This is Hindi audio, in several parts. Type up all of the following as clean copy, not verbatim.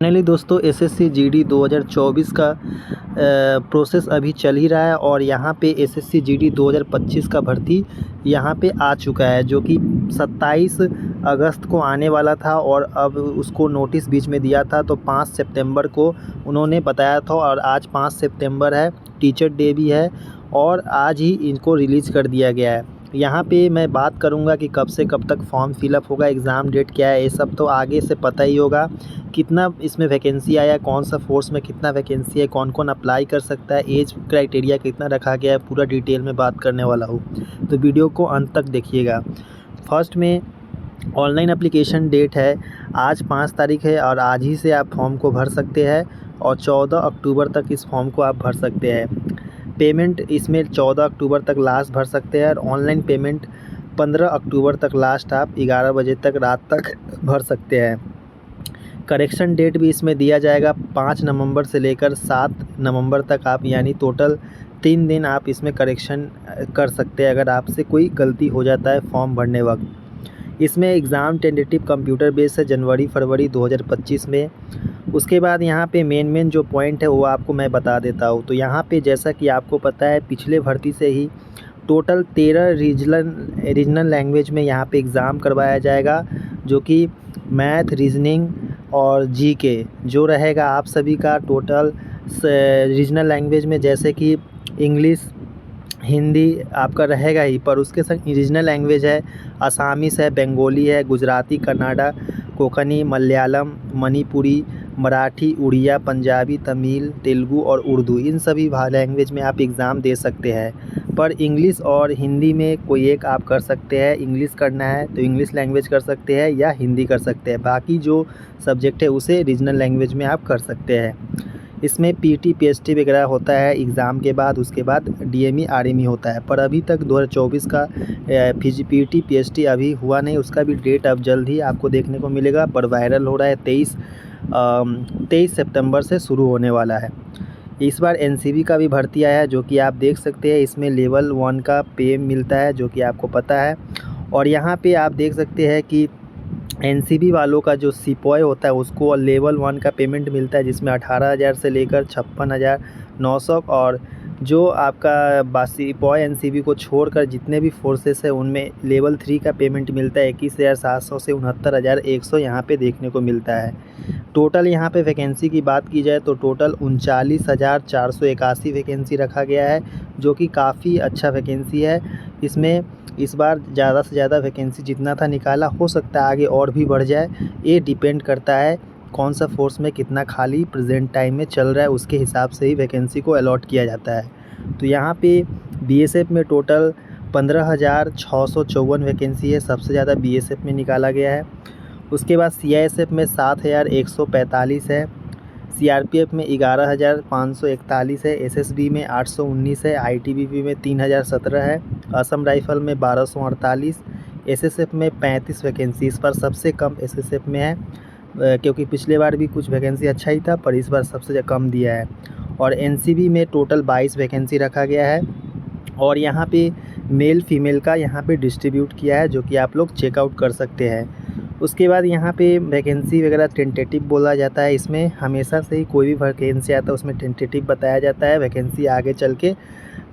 फाइनली दोस्तों एसएससी जीडी 2024 का प्रोसेस अभी चल ही रहा है और यहाँ पे एसएससी जीडी 2025 का भर्ती यहाँ पे आ चुका है, जो कि 27 अगस्त को आने वाला था और अब उसको नोटिस बीच में दिया था तो 5 सितंबर को उन्होंने बताया था और आज 5 सितंबर है, टीचर डे भी है और आज ही इनको रिलीज़ कर दिया गया है। यहाँ पे मैं बात करूँगा कि कब से कब तक फॉर्म फिलअप होगा, एग्ज़ाम डेट क्या है, ये सब तो आगे से पता ही होगा। कितना इसमें वैकेंसी आया, कौन सा फोर्स में कितना वैकेंसी है, कौन कौन अप्लाई कर सकता है, एज क्राइटेरिया कितना रखा गया है, पूरा डिटेल में बात करने वाला हूँ, तो वीडियो को अंत तक देखिएगा। फर्स्ट में ऑनलाइन एप्लीकेशन डेट है, आज 5 तारीख है और आज ही से आप फॉर्म को भर सकते हैं और 14 अक्टूबर तक इस फॉर्म को आप भर सकते हैं। पेमेंट इसमें 14 अक्टूबर तक लास्ट भर सकते हैं और ऑनलाइन पेमेंट 15 अक्टूबर तक लास्ट आप 11 बजे तक रात तक भर सकते हैं। करेक्शन डेट भी इसमें दिया जाएगा 5 नवंबर से लेकर 7 नवंबर तक आप, यानी टोटल 3 दिन आप इसमें करेक्शन कर सकते हैं अगर आपसे कोई गलती हो जाता है फॉर्म भरने वक्त। इसमें एग्ज़ाम टेंटेटिव कंप्यूटर बेस है जनवरी-फरवरी 2025 में। उसके बाद यहाँ पे मेन जो पॉइंट है वो आपको मैं बता देता हूँ। तो यहाँ पे जैसा कि आपको पता है पिछले भर्ती से ही टोटल 13 रीजनल लैंग्वेज में यहाँ पे एग्ज़ाम करवाया जाएगा, जो कि मैथ, रीजनिंग और जीके जो रहेगा आप सभी का टोटल रीजनल लैंग्वेज में, जैसे कि इंग्लिश, हिंदी आपका रहेगा ही, पर उसके संग रीजनल लैंग्वेज है असामीस है, बंगाली है, गुजराती, कन्नड़ा, कोंकणी, मलयालम, मणिपुरी, मराठी, उड़िया, पंजाबी, तमिल, तेलुगु और उर्दू, इन सभी लैंग्वेज में आप एग्ज़ाम दे सकते हैं। पर इंग्लिश और हिंदी में कोई एक आप कर सकते हैं। इंग्लिश करना है तो इंग्लिश लैंग्वेज कर सकते हैं या हिंदी कर सकते हैं, बाकी जो सब्जेक्ट है उसे रीजनल लैंग्वेज में आप कर सकते हैं। इसमें पीटी, पीएचडी वगैरह होता है एग्ज़ाम के बाद, उसके बाद डीएमई, आरएमई होता है, पर अभी तक 2024 का पीटी, पीएचडी अभी हुआ नहीं, उसका भी डेट अब जल्द ही आपको देखने को मिलेगा, पर वायरल हो रहा है। 23 सितंबर से शुरू होने वाला है। इस बार एनसीबी का भी भर्ती आया है, जो कि आप देख सकते हैं। इसमें लेवल 1 का पे मिलता है, जो कि आपको पता है। और यहाँ पे आप देख सकते हैं कि एनसीबी वालों का जो सिपॉय होता है उसको लेवल 1 का पेमेंट मिलता है, जिसमें 18,000 से लेकर 56,900, और जो आपका सिपॉय एनसीबी को छोड़कर जितने भी फोर्सेस है उनमें लेवल 3 का पेमेंट मिलता है 21,700 से 69,100 यहाँ पे देखने को मिलता है। टोटल यहाँ पे वैकेंसी की बात की जाए तो टोटल 39,481 वैकेंसी रखा गया है, जो कि काफ़ी अच्छा वैकेंसी है। इसमें इस बार ज़्यादा से ज़्यादा वैकेंसी जितना था निकाला, हो सकता है आगे और भी बढ़ जाए, ये डिपेंड करता है कौन सा फोर्स में कितना खाली प्रेजेंट टाइम में चल रहा है, उसके हिसाब से ही वैकेंसी को अलॉट किया जाता है। तो यहाँ पे बीएसएफ में टोटल 15,654 वैकेंसी है, सबसे ज़्यादा बीएसएफ में निकाला गया है। उसके बाद सीआईएसएफ में 7,145 है, सीआरपीएफ में 11,541 है, एसएसबी में 819 है, आईटीबीपी में 3,017 है, असम राइफल में 1248, एसएसएफ में 35 वैकेंसी। इस बार सबसे कम एसएसएफ में है, क्योंकि पिछले बार भी कुछ वैकेंसी अच्छा ही था, पर इस बार सबसे कम दिया है। और एनसीबी में टोटल 22 वैकेंसी रखा गया है और यहाँ पे मेल फीमेल का यहाँ पे डिस्ट्रीब्यूट किया है, जो कि आप लोग चेकआउट कर सकते हैं। उसके बाद यहाँ पे वैकेंसी वगैरह टेंटेटिव बोला जाता है। इसमें हमेशा से ही कोई भी वैकेंसी आता है उसमें टेंटेटिव बताया जाता है, वैकेंसी आगे चल के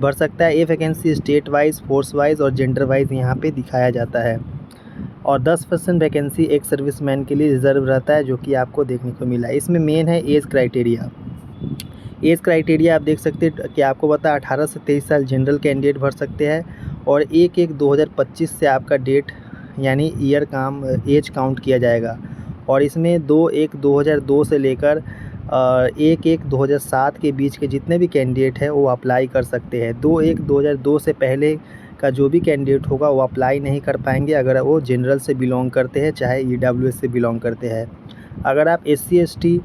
बढ़ सकता है। ये vacancy state wise, force wise और जेंडर वाइज यहाँ पे दिखाया जाता है। और 10% वैकेंसी एक सर्विसमैन के लिए रिजर्व रहता है, जो कि आपको देखने को मिला है। इसमें मेन है एज क्राइटेरिया। एज क्राइटेरिया आप देख सकते हैं कि आपको पता 18 से 23 साल जनरल कैंडिडेट भर सकते हैं और 1/1/2025 से आपका डेट यानी ईयर एज काउंट किया जाएगा। और इसमें 2/1/2002 से लेकर 1/1/2007 के बीच के जितने भी कैंडिडेट हैं वो अप्लाई कर सकते हैं। 2/1/2002 से पहले का जो भी कैंडिडेट होगा वो अप्लाई नहीं कर पाएंगे अगर वो जनरल से बिलोंग करते हैं, चाहे ईडब्ल्यूएस से बिलोंग करते हैं। अगर आप एससी एसटी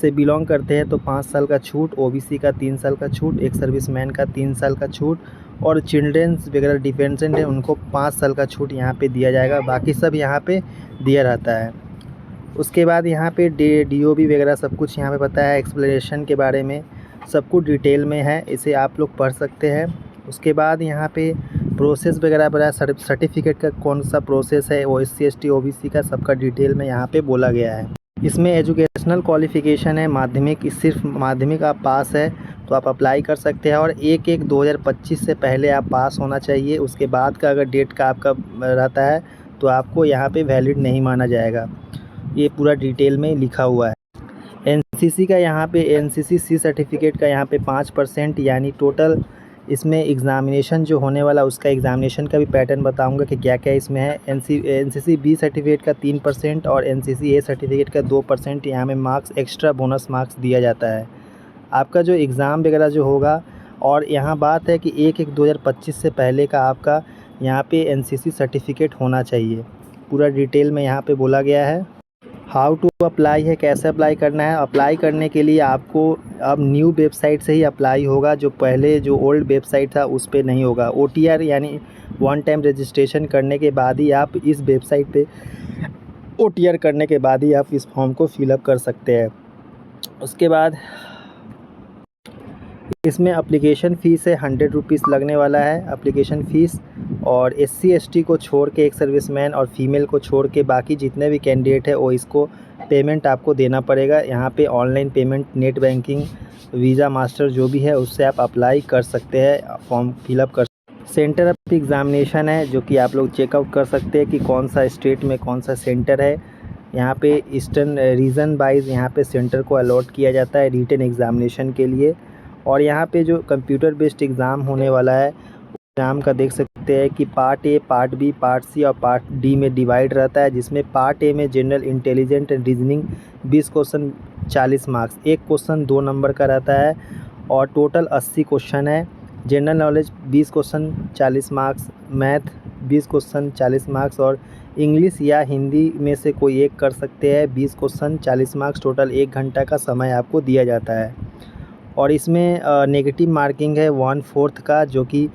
से बिलोंग करते हैं तो 5 साल का छूट, ओबीसी का 3 साल का छूट, एक सर्विसमैन का 3 साल का छूट, और चिल्ड्रेंस वगैरह डिपेंडेंट है उनको 5 साल का छूट यहाँ पे दिया जाएगा, बाकी सब यहाँ पे दिया रहता है। उसके बाद यहाँ पे डीओबी वगैरह सब कुछ यहाँ पे पता है, एक्सप्लेनेशन के बारे में सब कुछ डिटेल में है, इसे आप लोग पढ़ सकते हैं। उसके बाद यहाँ पे प्रोसेस वगैरह बड़ा सर्टिफिकेट का कौन सा प्रोसेस है, वो एससी एसटी ओबीसी का सबका डिटेल में यहाँ पे बोला गया है। इसमें एजुकेशनल क्वालिफ़िकेशन है माध्यमिक, सिर्फ माध्यमिक आप पास है तो आप अप्लाई कर सकते हैं। और 1/1/2025 से पहले आप पास होना चाहिए। उसके बाद का अगर डेट का आपका रहता है तो आपको यहाँ पे वैलिड नहीं माना जाएगा। ये पूरा डिटेल में लिखा हुआ है। एनसीसी का यहाँ पे एनसीसी सी सर्टिफिकेट का यहाँ पे 5% यानी टोटल इसमें एग्ज़ामिनेशन जो होने वाला उसका एग्ज़ामिनेशन का भी पैटर्न बताऊंगा कि क्या क्या इसमें है। एनसीसी बी सर्टिफिकेट का 3% और एनसीसी ए सर्टिफिकेट का 2% यहाँ में मार्क्स एक्स्ट्रा बोनस मार्क्स दिया जाता है आपका जो एग्ज़ाम वगैरह जो होगा। और यहाँ बात है कि 1/1/2025 से पहले का आपका यहाँ पे एनसीसी सर्टिफिकेट होना चाहिए। पूरा डिटेल में यहाँ पे बोला गया है। हाउ टू अप्लाई है, कैसे अप्लाई करना है। अप्लाई करने के लिए आपको अब न्यू वेबसाइट से ही अप्लाई होगा, जो पहले जो ओल्ड वेबसाइट था उस पर नहीं होगा। OTR यानी वन टाइम रजिस्ट्रेशन करने के बाद ही आप इस वेबसाइट पे OTR करने के बाद ही आप इस फॉर्म को फिलअप कर सकते हैं। उसके बाद इसमें एप्लीकेशन फ़ीस है 100 रुपीज़ लगने वाला है एप्लीकेशन फ़ीस। और SC ST को छोड़ के, एक सर्विसमैन और फीमेल को छोड़ के बाकी जितने भी कैंडिडेट है वो इसको पेमेंट आपको देना पड़ेगा। यहाँ पे online payment, net banking, visa, master जो भी है उससे आप अप्लाई कर सकते हैं, फॉर्म फिलअप कर। सेंटर ऑफ एग्ज़ामिनेशन है जो कि आप लोग चेकआउट कर सकते हैं कि कौन सा स्टेट में कौन सा सेंटर है। यहाँ पे ईस्टर्न रीजन वाइज यहाँ पे सेंटर को अलॉट किया जाता है रिटन एग्ज़ामिनेशन के लिए। और यहाँ पे जो कंप्यूटर बेस्ड एग्ज़ाम होने वाला है एग्ज़ाम का देख सकते हैं कि part A, part B, part C और पार्ट डी में डिवाइड रहता है। जिसमें पार्ट ए में general intelligent and reasoning 20 question 40 marks, एक क्वेश्चन 2 नंबर का रहता है और टोटल 80 क्वेश्चन है। General knowledge 20 question 40 marks, math 20 question 40 marks और इंग्लिश या हिंदी में से कोई एक कर सकते हैं 20 क्वेश्चन 40 मार्क्स। टोटल 1 घंटा का समय आपको दिया जाता है। और इसमें नेगेटिव मार्किंग है 1/4 का, जो कि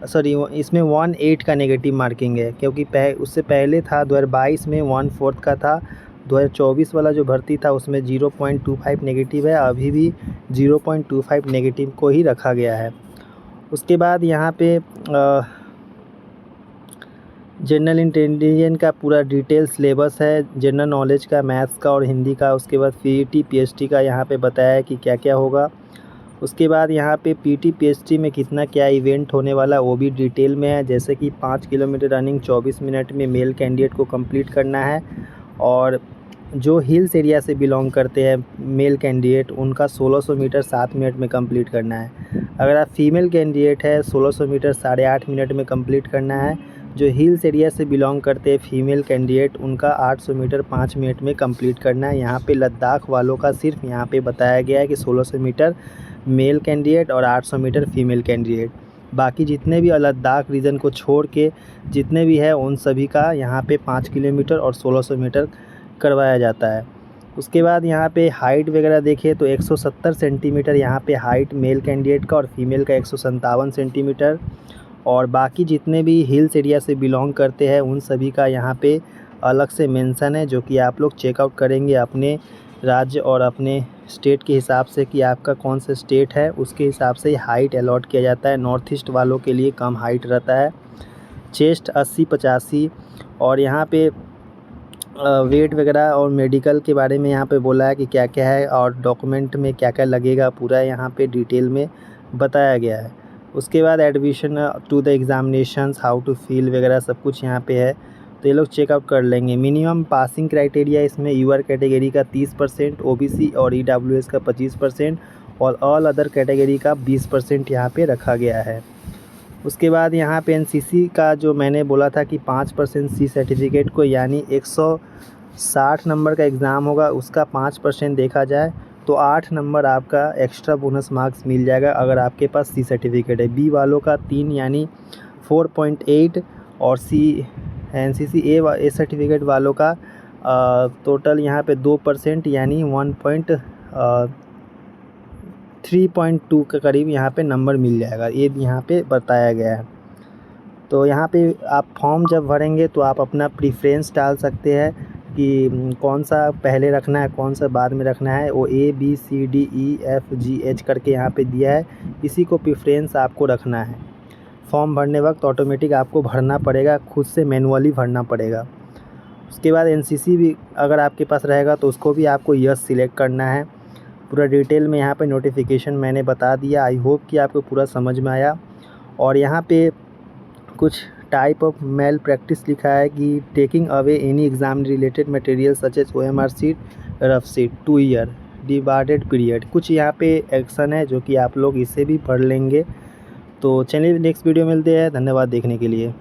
इसमें 1/8 का नेगेटिव मार्किंग है, क्योंकि उससे पहले था 2022 में 1/4 का था। 2024 वाला जो भर्ती था उसमें 0.25 नेगेटिव है, अभी भी 0.25 नेगेटिव को ही रखा गया है। उसके बाद यहाँ पे जनरल इंटेलिजेंस का पूरा डिटेल सिलेबस है, जनरल नॉलेज का, मैथ्स का और हिंदी का। उसके बाद PET PST का यहाँ पे बताया है कि क्या क्या होगा। उसके बाद यहाँ पे PT PST में कितना क्या इवेंट होने वाला वो भी डिटेल में है, जैसे कि 5 किलोमीटर रनिंग 24 मिनट में मेल कैंडिडेट को कंप्लीट करना है। और जो हिल्स एरिया से बिलोंग करते हैं मेल कैंडिडेट उनका 1600 मीटर 7 मिनट में कंप्लीट करना है। अगर आप फीमेल कैंडिडेट है 1600 मीटर 8.5 मिनट में कंप्लीट करना है। जो हिल्स एरिया से बिलोंग करते हैं फीमेल कैंडिडेट उनका 800 मीटर 5 मिनट में कंप्लीट करना है। यहाँ पे लद्दाख वालों का सिर्फ यहाँ पे बताया गया है कि 1600 मीटर मेल कैंडिडेट और 800 मीटर फीमेल कैंडिडेट। बाकी जितने भी लद्दाख रीजन को छोड़ के जितने भी है उन सभी का यहाँ पे 5 किलोमीटर और 1600 मीटर करवाया जाता है। उसके बाद यहाँ पे हाइट वगैरह देखें तो 170 सेंटीमीटर यहाँ पे हाइट मेल कैंडिडेट का और फीमेल का 157 सेंटीमीटर। और बाकी जितने भी हिल्स एरिया से बिलोंग करते हैं उन सभी का यहाँ पे अलग से मेंशन है, जो कि आप लोग चेकआउट करेंगे अपने राज्य और अपने स्टेट के हिसाब से कि आपका कौन सा स्टेट है, उसके हिसाब से हाइट अलॉट किया जाता है। नॉर्थ ईस्ट वालों के लिए कम हाइट रहता है, चेस्ट 80-85। और यहाँ पे वेट वगैरह और मेडिकल के बारे में यहाँ पे बोला है कि क्या क्या है और डॉक्यूमेंट में क्या क्या लगेगा, पूरा यहाँ पे डिटेल में बताया गया है। उसके बाद admission to the examinations, how to feel वगैरह सब कुछ यहाँ पे है, तो ये लोग चेकआउट कर लेंगे। मिनिमम पासिंग क्राइटेरिया इसमें यूआर कैटेगरी का 30%, OBC और EWS का 25% और ऑल अदर कैटेगरी का 20% यहाँ पे रखा गया है। उसके बाद यहाँ पे NCC का जो मैंने बोला था कि 5% सी सर्टिफिकेट को यानी 160 नंबर का एग्ज़ाम होगा, उसका 5% देखा जाए तो 8 नंबर आपका एक्स्ट्रा बोनस मार्क्स मिल जाएगा अगर आपके पास सी सर्टिफिकेट है। बी वालों का 3 यानी 4.8 और NCC ए सर्टिफिकेट वालों का टोटल यहाँ पे 2% यानी 3.2 के करीब यहाँ पे नंबर मिल जाएगा, ये यहाँ पे बताया गया है। तो यहाँ पे आप फॉर्म जब भरेंगे तो आप अपना प्रीफ्रेंस डाल सकते हैं कि कौन सा पहले रखना है कौन सा बाद में रखना है। वो ABCDEFGH करके यहाँ पे दिया है, इसी को प्रीफ्रेंस आपको रखना है। फॉर्म भरने वक्त ऑटोमेटिक आपको भरना पड़ेगा, खुद से मैनुअली भरना पड़ेगा। उसके बाद एनसीसी भी अगर आपके पास रहेगा तो उसको भी आपको यस सिलेक्ट करना है। पूरा डिटेल में यहाँ पे नोटिफिकेशन मैंने बता दिया। आई होप कि आपको पूरा समझ में आया। और यहाँ पे कुछ टाइप ऑफ मेल प्रैक्टिस लिखा है कि taking away any exam related material such as OMR sheet, rough sheet, 2 year divided period, कुछ यहाँ पे एक्शन है जो कि आप लोग इसे भी पढ़ लेंगे। तो चलिए नेक्स्ट वीडियो मिलते हैं। धन्यवाद देखने के लिए।